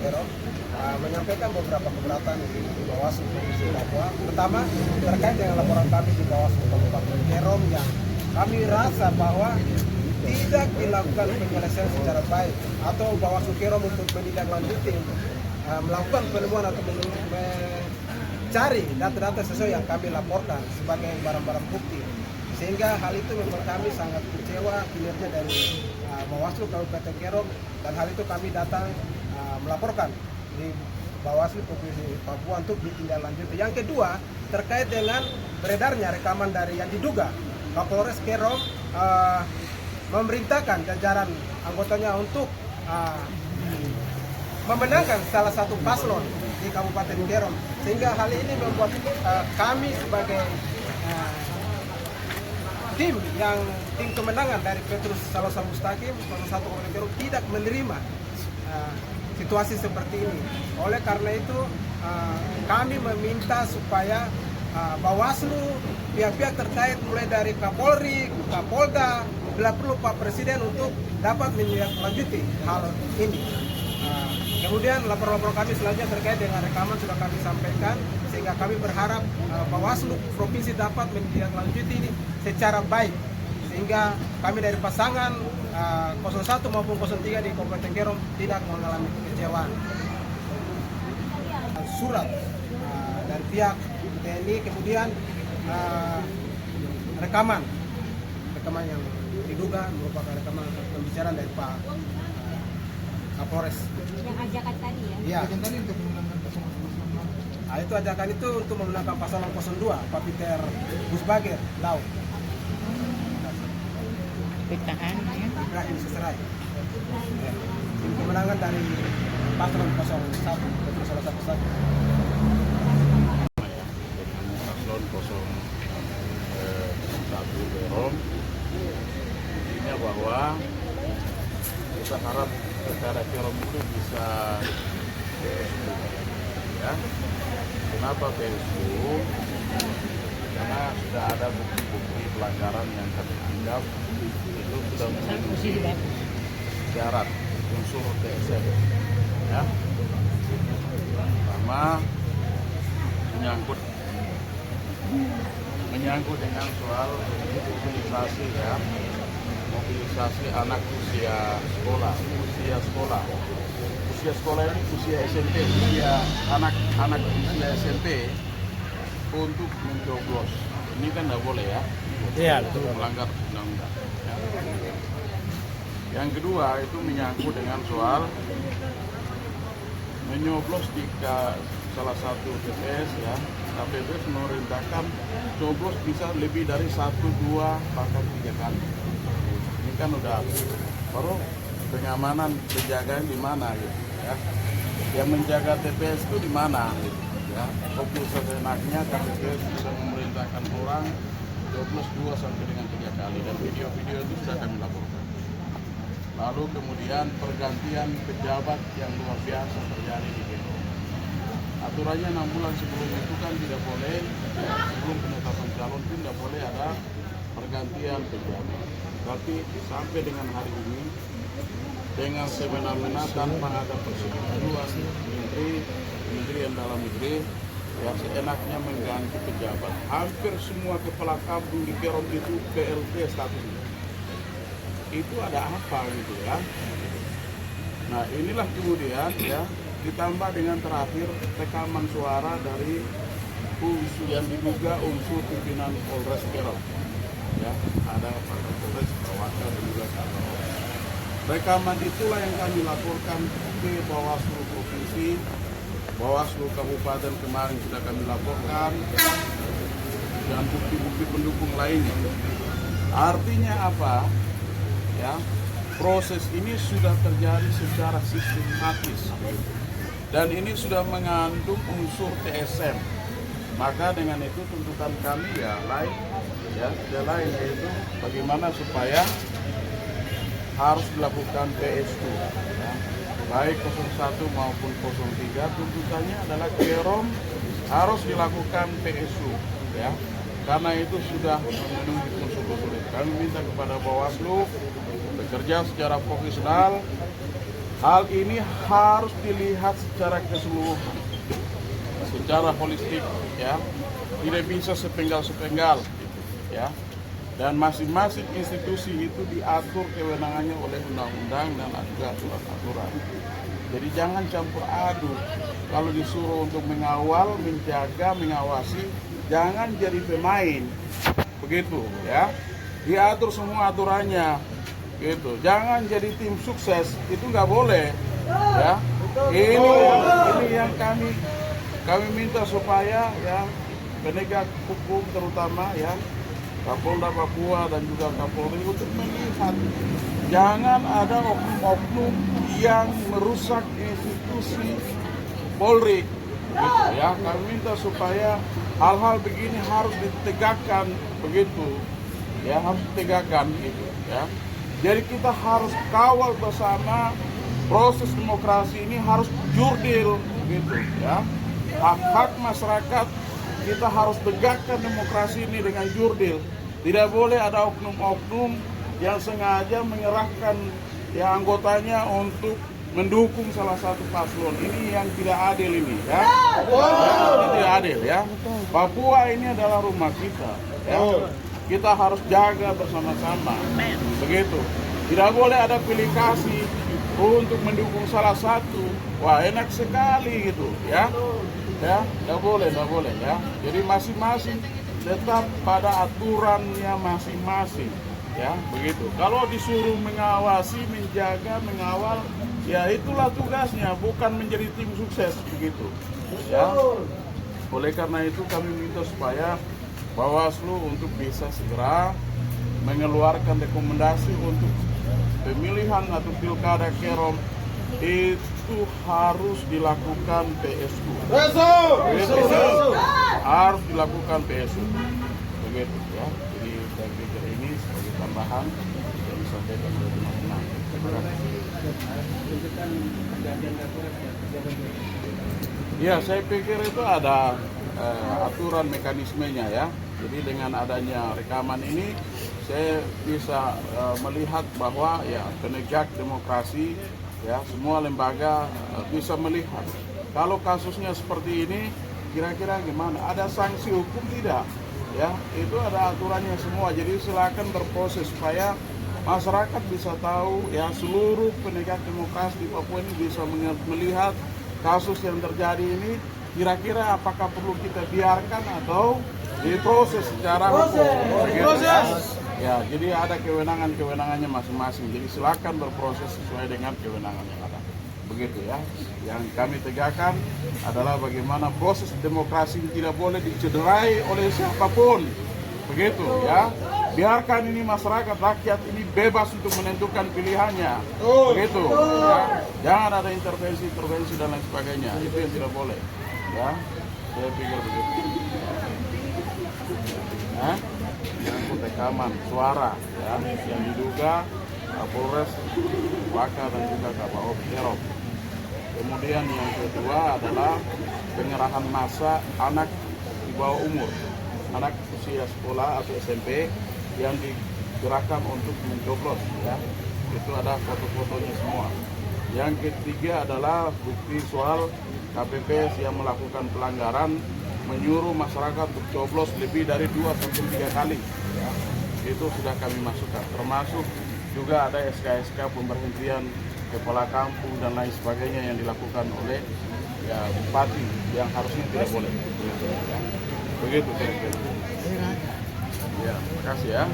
Kero menyampaikan beberapa keberatan di Bawaslu Provinsi Papua. Pertama, terkait dengan laporan kami di Bawaslu Kabupaten Kero yang kami rasa bahwa tidak dilakukan penyelesaian secara baik atau Bawaslu Kero untuk menindaklanjuti melakukan penemuan atau mencari data-data sesuai yang kami laporkan sebagai barang-barang bukti. Sehingga hal itu membuat kami sangat kecewa kinerja dari Bawaslu Kabupaten Kero, dan hal itu kami datang melaporkan di Bawaslu Provinsi Papua untuk ditindaklanjuti. Yang kedua, terkait dengan beredarnya rekaman dari yang diduga Kapolres Kero memerintahkan jajaran anggotanya untuk memenangkan salah satu paslon di Kabupaten Kero, sehingga hal ini membuat kami sebagai tim kemenangan dari Petrus Salosa Mustaqim, salah satu Kabupaten Kero, tidak menerima situasi seperti ini. Oleh karena itu kami meminta supaya Bawaslu, pihak-pihak terkait mulai dari Kapolri, Kapolda, bila perlu Pak Presiden untuk dapat menindaklanjuti hal ini. Kemudian laporan-laporan kami selanjutnya terkait dengan rekaman sudah kami sampaikan, sehingga kami berharap Bawaslu Provinsi dapat menindaklanjuti ini secara baik, sehingga kami dari pasangan 01 maupun 03 di Kabupaten Kero tidak mengalami kekecewaan. Surat dari pihak TNI, kemudian rekaman yang diduga merupakan rekaman pembicaraan dari Pak Kapolres. Yang ajakan tadi ya? Iya. Ajakan tadi untuk memenangkan paslon 02. Itu ajakan itu untuk memenangkan paslon 02, Pak Peter Busbager, Lau. Pitahan ya. Ibrahim Seserai. Ya. Tim kemenangan dari paslon 01, Petrus Salosa Mustaqim. Paslon 01 Berom, intinya bahwa kita harap pilkada Kerom itu bisa PSU, ya. Kenapa PSU? Karena sudah ada bukti-bukti pelanggaran yang kami anggap itu sudah memenuhi syarat unsur TSM, ya. Pertama, menyangkut dengan soal mobilisasi, ya, mobilisasi anak usia sekolah ini usia SMP, anak usia SMP untuk mencoblos. Ini kan tidak boleh, ya. Iya, Melanggar undang-undang, ya. Yang kedua itu menyangkut dengan soal menyoblos di salah satu TPS, ya. KPPS memerintahkan coblos bisa lebih dari 1, 2, bahkan 3 kali. Ini kan udah baru pengamanan, penjagaan di mana, gitu, ya. Yang menjaga TPS itu di mana, gitu, ya. Fokus seenaknya KPPS bisa memerintahkan orang coblos 2 sampai dengan 3 kali, dan video-video itu sudah kami laporkan. Lalu kemudian pergantian pejabat yang luar biasa terjadi di Kero. Aturannya 6 bulan sebelum itu kan tidak boleh, ya, sebelum penetapan calon pun tidak boleh ada pergantian pejabat. Tapi sampai dengan hari ini, dengan semena-mena tanpa ada persetujuan Kementerian Dalam Negeri, ya, seenaknya mengganti pejabat. Hampir semua kepala kampung di Kero itu PLT statusnya. Itu ada apa gitu, ya. Nah inilah kemudian, ya, ditambah dengan terakhir rekaman suara dari unsur yang diduga unsur pimpinan Polres Kero, ya, ada Pak Kapolres, Pak Wakil, dan juga Kapolres. Rekaman itulah yang kami laporkan ke Bawaslu Provinsi, Bawaslu Kabupaten kemarin sudah kami laporkan, dan bukti-bukti pendukung lainnya. Artinya apa? Ya, proses ini sudah terjadi secara sistematis dan ini sudah mengandung unsur TSM. Maka dengan itu tuntutan kami ya lain, yaitu bagaimana supaya harus dilakukan PSU, ya. Baik 01 maupun 03 tuntutannya adalah Kerom harus dilakukan PSU, ya. Karena itu sudah memenuhi unsur-unsur. Kami minta kepada Bawaslu bekerja secara profesional, hal ini harus dilihat secara keseluruhan, secara holistik, ya, tidak bisa sepenggal-sepenggal, gitu, ya. Dan masing-masing institusi itu diatur kewenangannya oleh undang-undang dan juga aturan-aturan. Jadi jangan campur aduk. Kalau disuruh untuk mengawal, menjaga, mengawasi, jangan jadi pemain, begitu, ya. Diatur semua aturannya, gitu. Jangan jadi tim sukses, itu nggak boleh, ya. Ini yang kami minta supaya, ya, penegak hukum terutama, ya, Kapolda Papua dan juga Kapolri untuk melihat jangan ada oknum-oknum yang merusak institusi Polri, gitu, ya. Kami minta supaya hal-hal begini harus ditegakkan, begitu, ya, harus ditegakkan, gitu, ya. Jadi kita harus kawal bersama proses demokrasi ini, harus jurdil, gitu, ya. Hak-hak masyarakat kita harus tegakkan demokrasi ini dengan jurdil. Tidak boleh ada oknum-oknum yang sengaja menyerahkan, ya, anggotanya untuk mendukung salah satu paslon. Ini yang tidak adil ini, ya. Ini tidak adil, ya. Papua ini adalah rumah kita, ya. Kita harus jaga bersama-sama, begitu. Tidak boleh ada pilih kasih untuk mendukung salah satu. Wah, enak sekali gitu, ya. Ya, tidak boleh, ya. Jadi masing-masing tetap pada aturannya masing-masing, ya, begitu. Kalau disuruh mengawasi, menjaga, mengawal, ya itulah tugasnya, bukan menjadi tim sukses, begitu, ya. Oleh karena itu kami minta supaya Bawaslu untuk bisa segera mengeluarkan rekomendasi untuk pemilihan atau pilkada Kerom itu harus dilakukan PSU. Harus dilakukan PSU, begitu, ya. Jadi saya pikir ini sebagai tambahan yang disampaikan oleh teman-teman. Terima kasih. Ya, saya pikir itu ada aturan mekanismenya, ya. Jadi dengan adanya rekaman ini saya bisa melihat bahwa, ya, penegak demokrasi, ya, semua lembaga bisa melihat kalau kasusnya seperti ini kira-kira gimana, ada sanksi hukum tidak, ya, itu ada aturannya semua. Jadi silakan berproses supaya masyarakat bisa tahu, ya, seluruh penegak demokrasi di Papua ini bisa melihat kasus yang terjadi ini kira-kira apakah perlu kita biarkan atau diproses secara hukum, gitu, ya. Jadi ada kewenangannya masing-masing. Jadi silakan berproses sesuai dengan kewenangan yang ada. Begitu, ya. Yang kami tegakkan adalah bagaimana proses demokrasi tidak boleh dicederai oleh siapapun. Begitu, ya. Biarkan ini masyarakat, rakyat ini bebas untuk menentukan pilihannya. Begitu, ya. Jangan ada intervensi dan lain sebagainya. Itu yang tidak boleh, ya. Saya pikir begitu. Ya. Yang rekaman suara, ya, yang diduga Polres Baka dan juga Kapolres Kerom. Kemudian yang kedua adalah penyerahan massa anak di bawah umur, anak usia sekolah atau SMP yang digerakkan untuk mencoblos, ya. Itu ada foto-fotonya semua. Yang ketiga adalah bukti soal KPPS yang melakukan pelanggaran menyuruh masyarakat untuk coblos lebih dari 2-3 kali, ya. Itu sudah kami masukkan, termasuk juga ada SK-SK pemberhentian kepala kampung dan lain sebagainya yang dilakukan oleh, ya, bupati yang harusnya tidak boleh, begitu, ya. Begitu kira-kira. Ya, terima kasih, ya.